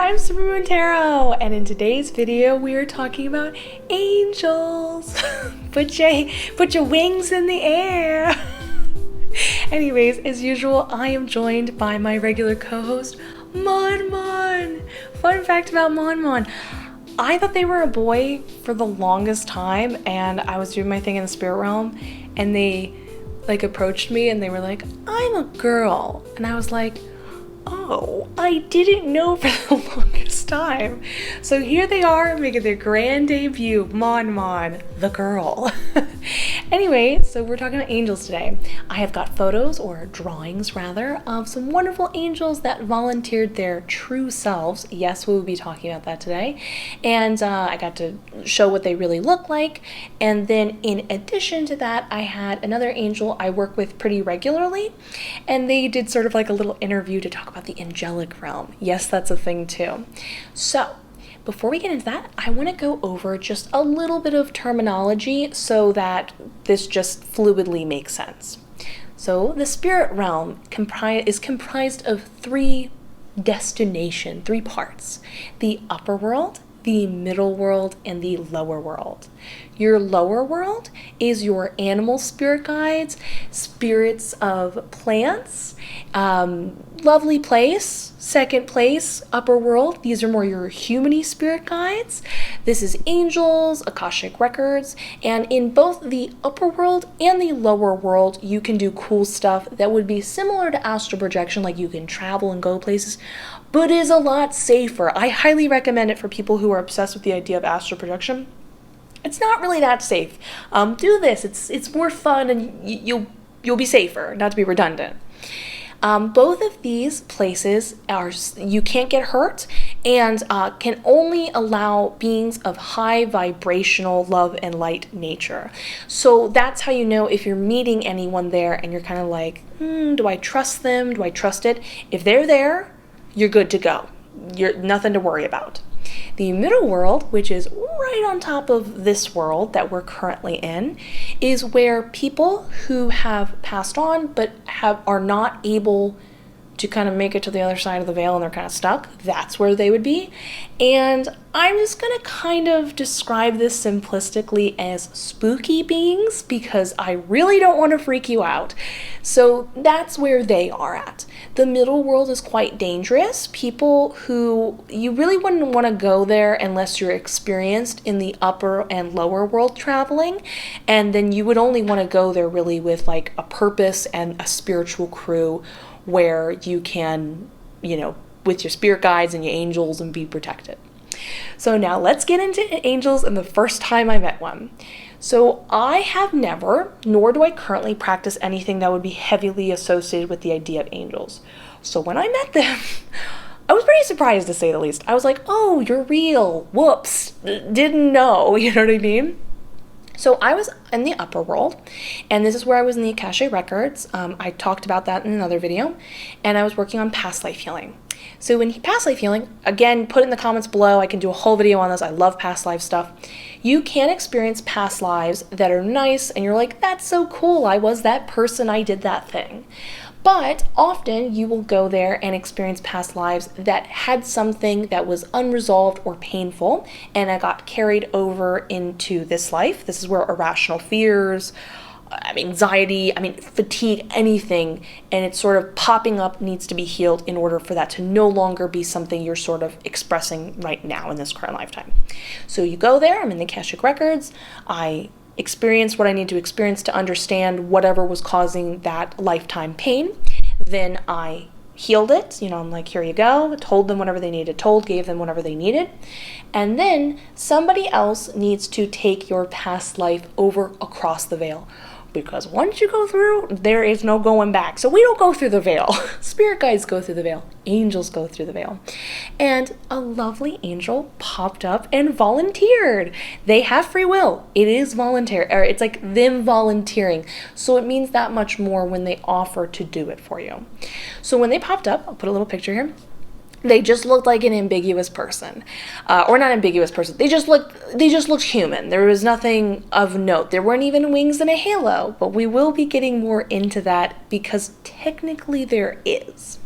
I'm Supermoon Tarot, and in today's video we are talking about angels. Put your wings in the air. Anyways, as usual, I am joined by my regular co-host, Mon. Fun fact about Mon. I thought they were a boy for the longest time, and I was doing my thing in the spirit realm, and they approached me and they were like, "I'm a girl," and I was like, oh, I didn't know for the longest time. So here they are making their grand debut, Mon, the girl. Anyway, so we're talking about angels today. I have got photos, or drawings rather, of some wonderful angels that volunteered their true selves. Yes, we will be talking about that today. And I got to show what they really look like. And then in addition to that, I had another angel I work with pretty regularly. And they did sort of like a little interview to talk about the angelic realm. Yes, that's a thing too. So before we get into that, I want to go over just a little bit of terminology so that this just fluidly makes sense. So the spirit realm is comprised of three parts: the upper world, the middle world, and the lower world. Your lower world is your animal spirit guides, spirits of plants, lovely place. Second place, upper world. These are more your human-y spirit guides. This is angels, Akashic records, and in both the upper world and the lower world, you can do cool stuff that would be similar to astral projection, like you can travel and go places, but is a lot safer. I highly recommend it for people who are obsessed with the idea of astral projection. It's not really that safe. Do this. It's more fun, and you'll be safer. Not to be redundant. Both of these places you can't get hurt, and can only allow beings of high vibrational love and light nature. So that's how you know if you're meeting anyone there and you're kind of like, do I trust them? Do I trust it? If they're there, you're good to go. You're nothing to worry about. The middle world, which is right on top of this world that we're currently in, is where people who have passed on but are not able to kind of make it to the other side of the veil and they're kind of stuck. That's where they would be. And I'm just going to kind of describe this simplistically as spooky beings because I really don't want to freak you out. So that's where they are at. The middle world is quite dangerous. People who you really wouldn't want to go there unless you're experienced in the upper and lower world traveling. And then you would only want to go there really with like a purpose and a spiritual crew where you can, with your spirit guides and your angels and be protected. So now let's get into angels and the first time I met one. So I have never, nor do I currently practice anything that would be heavily associated with the idea of angels. So when I met them, I was pretty surprised to say the least. I was like, oh, you're real. Whoops. Didn't know. You know what I mean? So I was in the upper world, and this is where I was in the Akashic records. I talked about that in another video, and I was working on past life healing. So in past life healing, again, put it in the comments below. I can do a whole video on this. I love past life stuff. You can experience past lives that are nice, and you're like, that's so cool. I was that person. I did that thing. But often you will go there and experience past lives that had something that was unresolved or painful, and it got carried over into this life. This is where irrational fears, anxiety, fatigue, anything, and it's sort of popping up, needs to be healed in order for that to no longer be something you're sort of expressing right now in this current lifetime. So you go there, I'm in the Akashic records, I experience what I need to experience to understand whatever was causing that lifetime pain. Then I healed it. I'm like, here you go. Told them whatever they needed told, gave them whatever they needed. And then somebody else needs to take your past life over across the veil. Because once you go through, there is no going back. So we don't go through the veil. Spirit guides go through the veil. Angels go through the veil. And a lovely angel popped up and volunteered. They have free will. It is voluntary, or it's like them volunteering. So it means that much more when they offer to do it for you. So when they popped up, I'll put a little picture here. They just looked like an ambiguous person, or not ambiguous person. They just looked human. There was nothing of note. There weren't even wings and a halo, but we will be getting more into that because technically there is.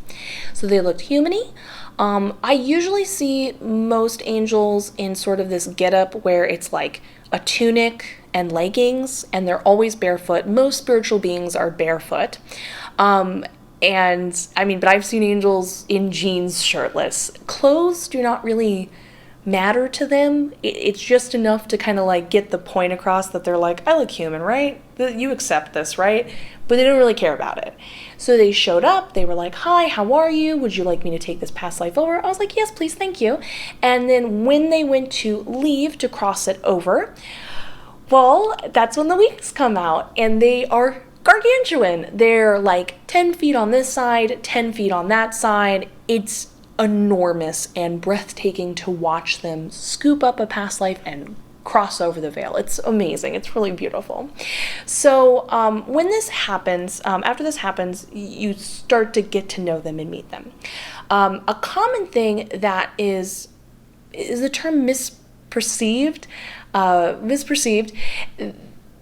So they looked human-y. I usually see most angels in sort of this getup where it's like a tunic and leggings, and they're always barefoot. Most spiritual beings are barefoot. And I mean, but I've seen angels in jeans, shirtless. Clothes do not really matter to them. It's just enough to kind of like get the point across that they're like, I look human, right? You accept this, right? But they don't really care about it. So they showed up, they were like, hi, how are you? Would you like me to take this past life over? I was like, yes, please, thank you. And then when they went to leave to cross it over, well, that's when the wings come out, and they are gargantuan. They're like 10 feet on this side, 10 feet on that side. It's enormous and breathtaking to watch them scoop up a past life and cross over the veil. It's amazing. It's really beautiful. So when this happens, after this happens, you start to get to know them and meet them. A common thing that is the term misperceived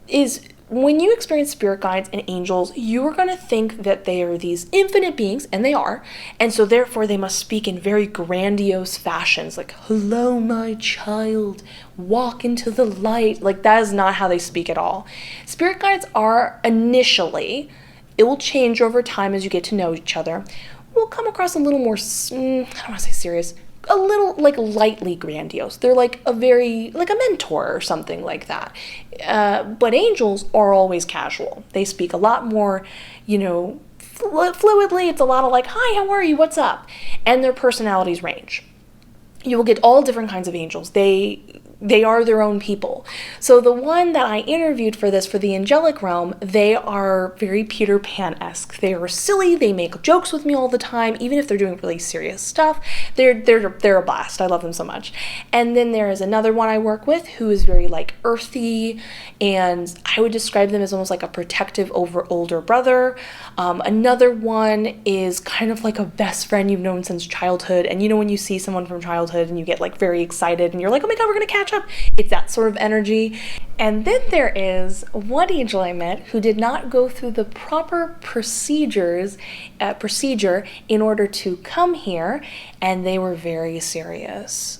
is when you experience spirit guides and angels, you are going to think that they are these infinite beings, and they are, and so therefore they must speak in very grandiose fashions, like, hello, my child, walk into the light. Like, that is not how they speak at all. Spirit guides are initially, it will change over time as you get to know each other, will come across a little more, I don't want to say serious, a little like lightly grandiose. They're like a mentor or something like that. But angels are always casual. They speak a lot more, fluidly. It's a lot of like, hi, how are you? What's up? And their personalities range. You will get all different kinds of angels. They are their own people. So the one that I interviewed for the angelic realm, they are very Peter Pan-esque. They are silly. They make jokes with me all the time, even if they're doing really serious stuff. They're a blast. I love them so much. And then there is another one I work with who is very like earthy, and I would describe them as almost like a protective older brother. Another one is kind of like a best friend you've known since childhood. And when you see someone from childhood and you get like very excited and you're like, oh my God, we're gonna catch up. It's that sort of energy. And then there is one angel I met who did not go through the proper procedure in order to come here, and they were very serious,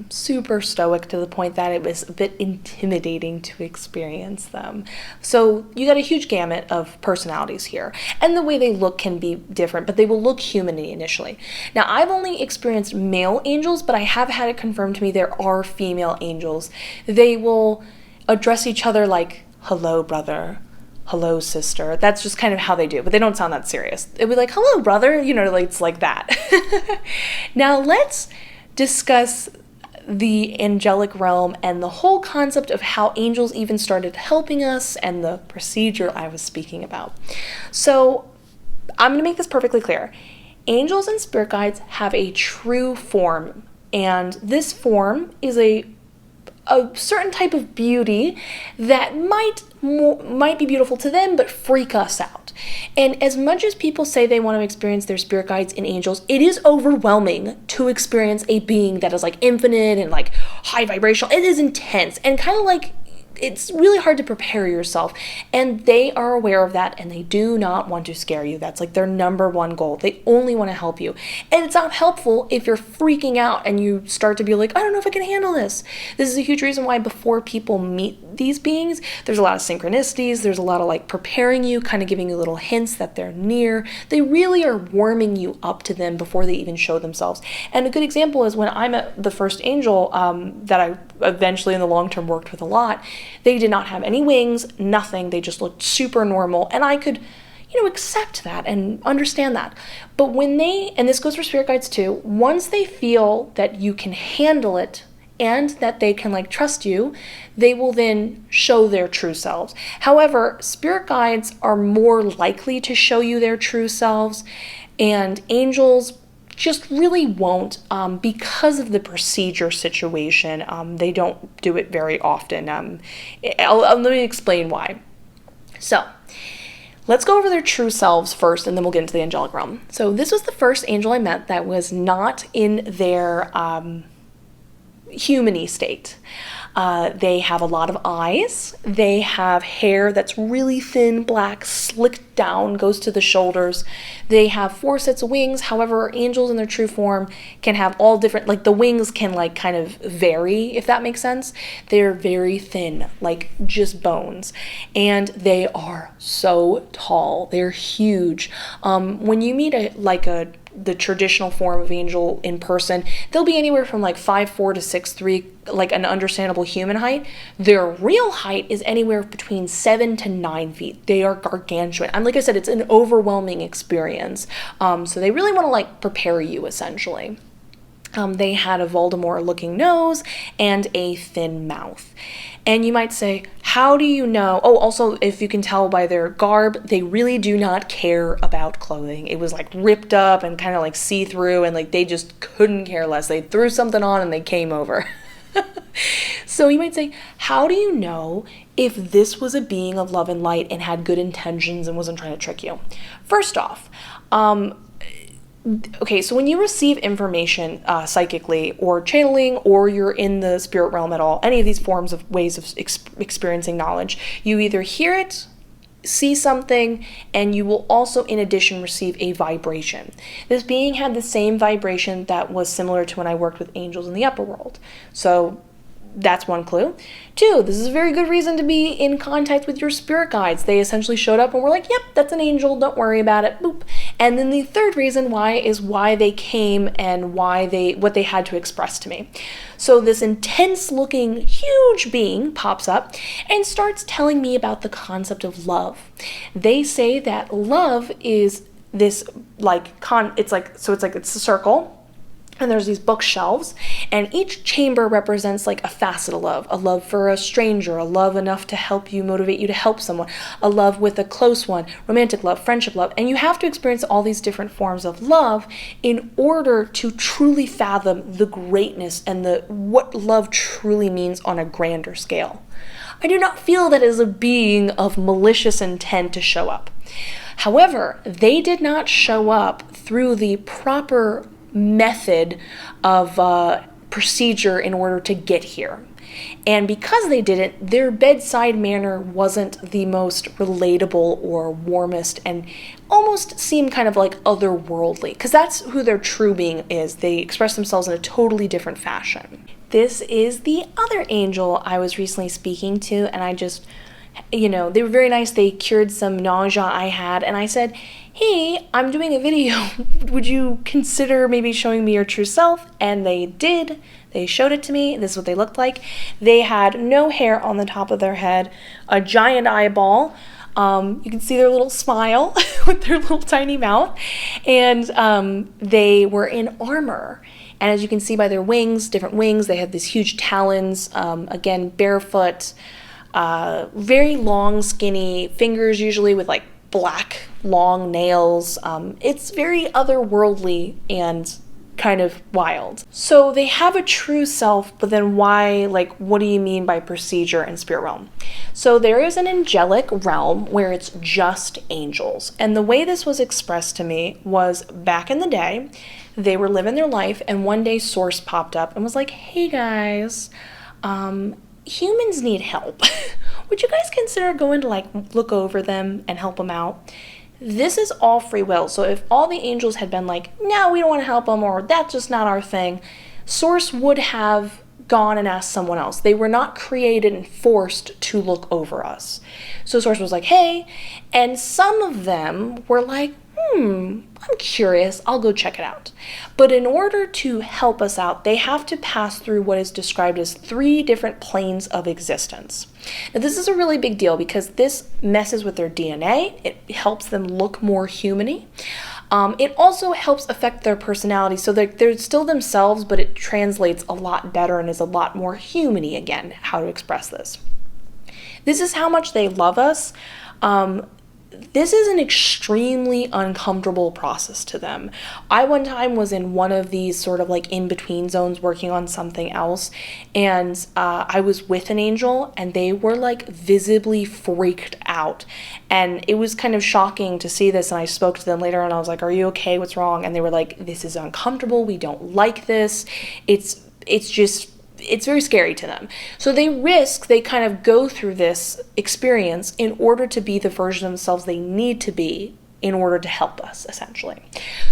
super stoic, to the point that it was a bit intimidating to experience them. So you got a huge gamut of personalities here, and the way they look can be different, but they will look human initially. Now, I've only experienced male angels, but I have had it confirmed to me there are female angels. They will address each other like, hello, brother, hello, sister. That's just kind of how they do, but they don't sound that serious. It'd be like, hello, brother, it's like that. Now, let's discuss the angelic realm and the whole concept of how angels even started helping us and the procedure I was speaking about. So I'm going to make this perfectly clear. Angels and spirit guides have a true form, and this form is a certain type of beauty that might be beautiful to them, but freak us out. And as much as people say they want to experience their spirit guides and angels, it is overwhelming to experience a being that is like infinite and like high vibrational. It is intense and kind of like, it's really hard to prepare yourself, and they are aware of that, and they do not want to scare you. That's like their number one goal. They only want to help you, and it's not helpful if you're freaking out and you start to be like, I don't know if I can handle this. This is a huge reason why before people meet these beings, there's a lot of synchronicities, there's a lot of like preparing you, kind of giving you little hints that they're near. They really are warming you up to them before they even show themselves. And a good example is when I met the first angel that I eventually in the long term worked with a lot. They did not have any wings, nothing. They just looked super normal. And I could, accept that and understand that. But when and this goes for spirit guides too, once they feel that you can handle it and that they can trust you, they will then show their true selves. However, spirit guides are more likely to show you their true selves, and angels just really won't, because of the procedure situation. They don't do it very often. Let me explain why. So let's go over their true selves first, and then we'll get into the angelic realm. So this was the first angel I met that was not in their human-y state. They have a lot of eyes. They have hair that's really thin, black, slicked down, goes to the shoulders. They have 4 sets of wings. However, angels in their true form can have all different, like the wings can like kind of vary, if that makes sense. They're very thin, like just bones. And they are so tall. They're huge. When you meet the traditional form of angel in person, they'll be anywhere from like 5'4" to 6'3", like an understandable human height. Their real height is anywhere between 7 to 9 feet. They are gargantuan. And like I said, it's an overwhelming experience. So they really want to like prepare you essentially. They had a Voldemort-looking nose and a thin mouth. And you might say, how do you know? Oh, also, if you can tell by their garb, they really do not care about clothing. It was like ripped up and kind of like see-through, and like they just couldn't care less. They threw something on and they came over. So you might say, how do you know if this was a being of love and light and had good intentions and wasn't trying to trick you? First off, okay, so when you receive information psychically or channeling, or you're in the spirit realm at all, any of these forms of ways of experiencing knowledge, you either hear it, see something, and you will also in addition receive a vibration. This being had the same vibration that was similar to when I worked with angels in the upper world. So that's one clue. 2, this is a very good reason to be in contact with your spirit guides. They essentially showed up and were like, yep, that's an angel, don't worry about it, boop. And then the 3rd reason why is why they came and what they had to express to me. So this intense looking huge being pops up and starts telling me about the concept of love. They say that love is this it's a circle. And there's these bookshelves, and each chamber represents like a facet of love. A love for a stranger, a love enough to help you, motivate you to help someone, a love with a close one, romantic love, friendship love. And you have to experience all these different forms of love in order to truly fathom the greatness and what love truly means on a grander scale. I do not feel that as a being of malicious intent to show up. However, they did not show up through the proper method of procedure in order to get here. And because they didn't, their bedside manner wasn't the most relatable or warmest, and almost seemed kind of like otherworldly, because that's who their true being is. They express themselves in a totally different fashion. This is the other angel I was recently speaking to, and I just, they were very nice. They cured some nausea I had, and I said, hey, I'm doing a video. Would you consider maybe showing me your true self? And they did. They showed it to me. This is what they looked like. They had no hair on the top of their head, a giant eyeball. You can see their little smile with their little tiny mouth. And they were in armor. And as you can see by their wings, different wings, they had these huge talons, again, barefoot, very long, skinny fingers, usually with like black, long nails. It's very otherworldly and kind of wild. So they have a true self, but then why, what do you mean by procedure and spirit realm? So there is an angelic realm where it's just angels. And the way this was expressed to me was back in the day, they were living their life, and one day Source popped up and was like, hey guys, humans need help. Would you guys consider going to look over them and help them out? This is all free will. So if all the angels had been like, no, we don't want to help them, or that's just not our thing, Source would have gone and asked someone else. They were not created and forced to look over us. So Source was like, hey, and some of them were like, I'm curious, I'll go check it out. But in order to help us out, they have to pass through what is described as 3 different planes of existence. Now, this is a really big deal because this messes with their DNA. It helps them look more human-y. It also helps affect their personality, so they're still themselves, but it translates a lot better and is a lot more human-y, again, how to express this. This is how much they love us. This is an extremely uncomfortable process to them. I one time was in one of these sort of in-between zones working on something else, and I was with an angel, and they were visibly freaked out. And it was kind of shocking to see this, and I spoke to them later, and I was like, are you okay? What's wrong? And they were like, this is uncomfortable. We don't like this. It's just it's very scary to them. So they kind of go through this experience in order to be the version of themselves they need to be in order to help us, essentially.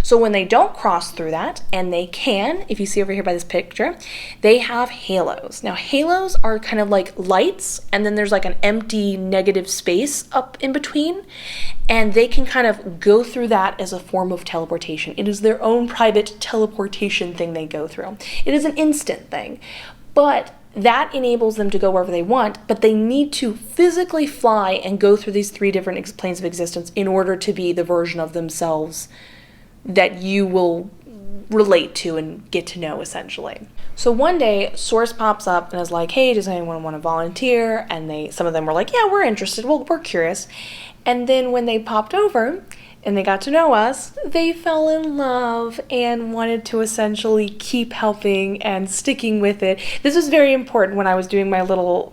So when they don't cross through that, and they can, if you see over here by this picture, they have halos. Now, halos are kind of like lights, and then there's like an empty negative space up in between, and they can kind of go through that as a form of teleportation. It is their own private teleportation thing they go through. It is an instant thing, but that enables them to go wherever they want, but they need to physically fly and go through these 3 different planes of existence in order to be the version of themselves that you will relate to and get to know, essentially. So one day, Source pops up and is like, hey, does anyone want to volunteer? And some of them were like, yeah, we're interested. Well, we're curious. And then when they popped over and they got to know us, they fell in love and wanted to essentially keep helping and sticking with it. This was very important when I was doing my little,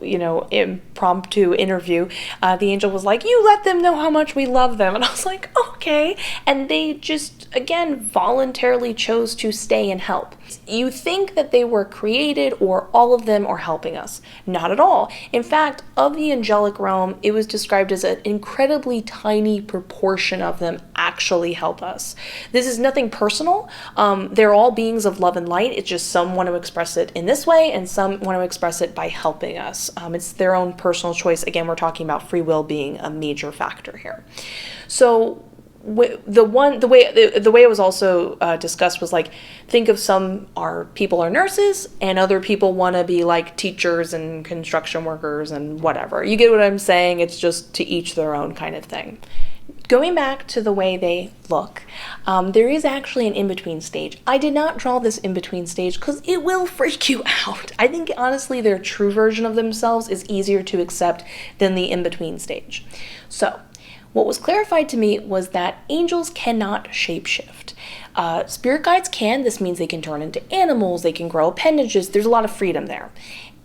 impromptu interview. The angel was like, you let them know how much we love them. And I was like, okay. And they just, again, voluntarily chose to stay and help. You think that they were created or all of them are helping us. Not at all. In fact, of the angelic realm, it was described as an incredibly tiny proportion of them actually help us. This is nothing personal. They're all beings of love and light. It's just some want to express it in this way and some want to express it by helping us. It's their own personal choice. Again, we're talking about free will being a major factor here. So the way it was also discussed was like, think of people are nurses and other people want to be like teachers and construction workers and whatever. You get what I'm saying? It's just to each their own kind of thing. Going back to the way they look, there is actually an in-between stage. I did not draw this in-between stage because it will freak you out. I think honestly their true version of themselves is easier to accept than the in-between stage. So what was clarified to me was that angels cannot shapeshift. Spirit guides can. This means they can turn into animals, they can grow appendages. There's a lot of freedom there.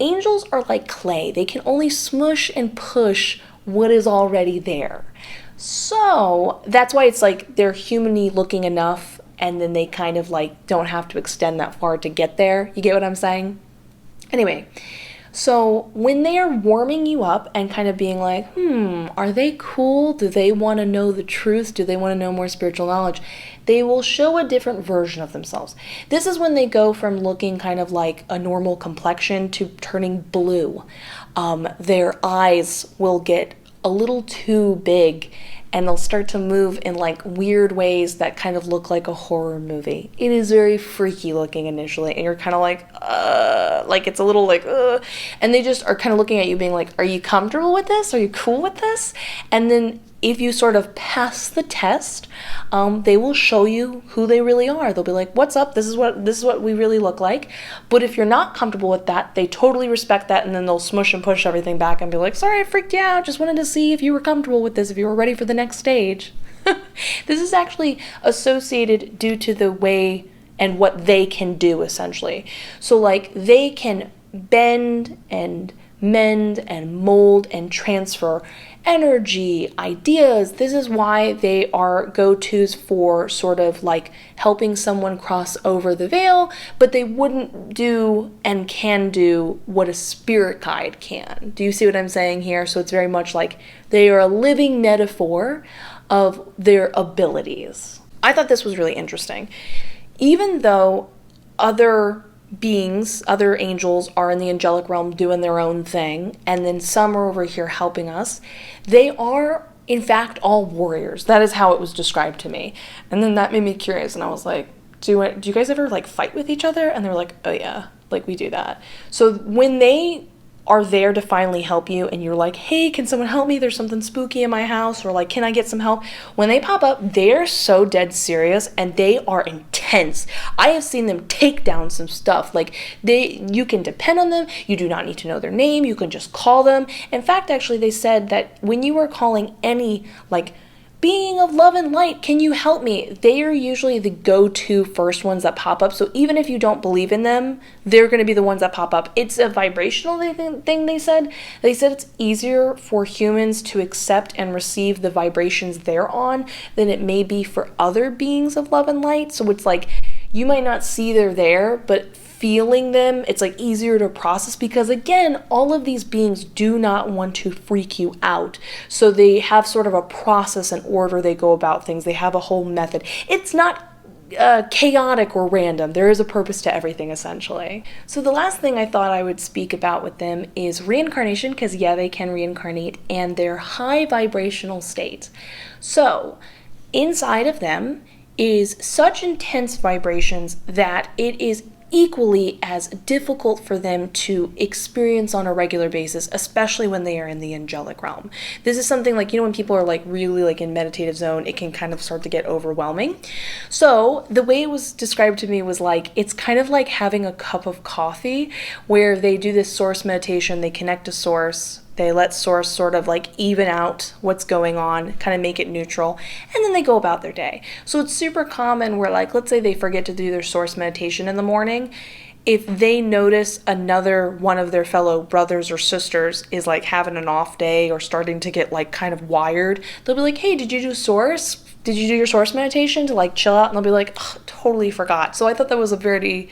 Angels are like clay. They can only smush and push what is already there. So that's why it's like they're human-y looking enough, and then they kind of like don't have to extend that far to get there. You get what I'm saying? Anyway, so when they are warming you up and kind of being like, are they cool? Do they want to know the truth? Do they want to know more spiritual knowledge? They will show a different version of themselves. This is when they go from looking kind of like a normal complexion to turning blue. Their eyes will get a little too big and they'll start to move in like weird ways that kind of look like a horror movie. It is very freaky looking initially, and you're kind of like it's a little like, and they just are kind of looking at you being like, are you comfortable with this? Are you cool with this? And then if you sort of pass the test, they will show you who they really are. They'll be like, what's up? This is what we really look like. But if you're not comfortable with that, they totally respect that, and then they'll smush and push everything back and be like, sorry, I freaked you out. Just wanted to see if you were comfortable with this, if you were ready for the next stage. This is actually associated due to the way and what they can do, essentially. So like they can bend and mend and mold and transfer energy, ideas. This is why they are go-tos for sort of like helping someone cross over the veil, but they wouldn't do and can do what a spirit guide can. Do you see what I'm saying here? So it's very much like they are a living metaphor of their abilities. I thought this was really interesting. Even though other beings, other angels are in the angelic realm doing their own thing, and then some are over here helping us, they are in fact all warriors. That is how it was described to me. And then that made me curious, and I was like, do you guys ever like fight with each other? And they were like, oh yeah, like we do that. So when they are there to finally help you and you're like, hey, can someone help me? There's something spooky in my house, or like, can I get some help? When they pop up, they're so dead serious and they are intense. I have seen them take down some stuff. Like you can depend on them. You do not need to know their name. You can just call them. In fact, actually, they said that when you are calling any like being of love and light, can you help me? They are usually the go-to first ones that pop up. So even if you don't believe in them, they're going to be the ones that pop up. It's a vibrational thing, they said. They said it's easier for humans to accept and receive the vibrations they're on than it may be for other beings of love and light. So it's like, you might not see they're there, but feeling them, it's like easier to process, because again, all of these beings do not want to freak you out. So they have sort of a process and order they go about things. They have a whole method. It's not chaotic or random. There is a purpose to everything, essentially. So the last thing I thought I would speak about with them is reincarnation, because yeah, they can reincarnate, and their high vibrational state. So inside of them is such intense vibrations that it is equally as difficult for them to experience on a regular basis, especially when they are in the angelic realm. This is something like, when people are like really like in meditative zone, it can kind of start to get overwhelming. So the way it was described to me was like, it's kind of like having a cup of coffee where they do this source meditation, they connect to source, they let source sort of like even out what's going on, kind of make it neutral, and then they go about their day. So it's super common where, like, let's say they forget to do their source meditation in the morning. If they notice another one of their fellow brothers or sisters is like having an off day or starting to get like kind of wired, they'll be like, hey, did you do source? Did you do your source meditation to like chill out? And they'll be like, oh, totally forgot. So I thought that was a very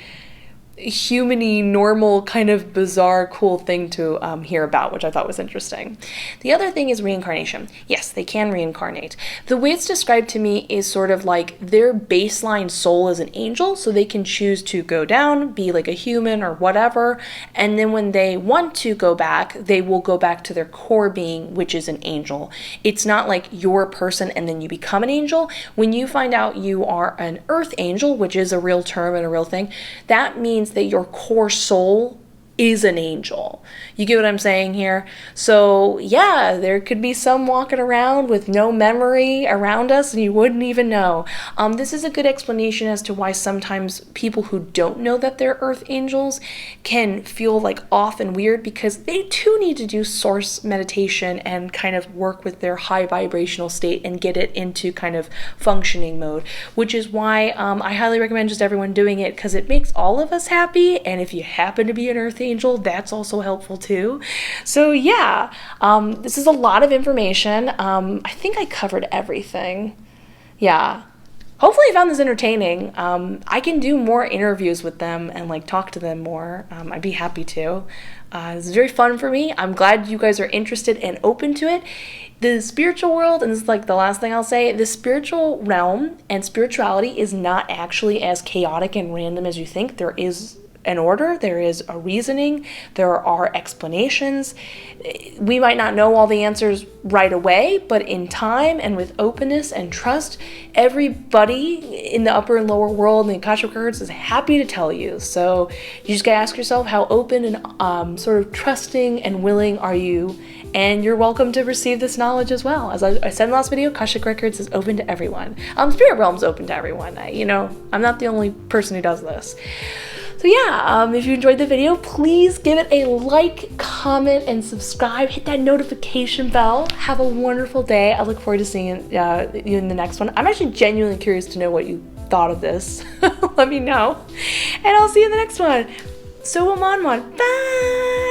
human-y, normal, kind of bizarre, cool thing to hear about, which I thought was interesting. The other thing is reincarnation. Yes, they can reincarnate. The way it's described to me is sort of like their baseline soul is an angel, so they can choose to go down, be like a human or whatever, and then when they want to go back, they will go back to their core being, which is an angel. It's not like you're a person and then you become an angel. When you find out you are an earth angel, which is a real term and a real thing, that means that your core soul is an angel. You get what I'm saying here? So yeah, there could be some walking around with no memory around us and you wouldn't even know. This is a good explanation as to why sometimes people who don't know that they're earth angels can feel like off and weird, because they too need to do source meditation and kind of work with their high vibrational state and get it into kind of functioning mode, which is why I highly recommend just everyone doing it, because it makes all of us happy, and if you happen to be an earth angel, that's also helpful too. So yeah, this is a lot of information. I think I covered everything. Yeah. Hopefully you found this entertaining. I can do more interviews with them and like talk to them more. I'd be happy to. This is very fun for me. I'm glad you guys are interested and open to it. The spiritual world, and this is like the last thing I'll say, the spiritual realm and spirituality is not actually as chaotic and random as you think. There is an order, there is a reasoning, there are explanations. We might not know all the answers right away, but in time and with openness and trust, everybody in the upper and lower world and the Akashic records is happy to tell you. So you just gotta ask yourself, how open and sort of trusting and willing are you? And you're welcome to receive this knowledge as well. As I said in the last video, Akashic Records is open to everyone. Spirit Realm's open to everyone. I'm not the only person who does this. So yeah, if you enjoyed the video, please give it a like, comment, and subscribe. Hit that notification bell. Have a wonderful day. I look forward to seeing you in the next one. I'm actually genuinely curious to know what you thought of this. Let me know. And I'll see you in the next one. So Bye!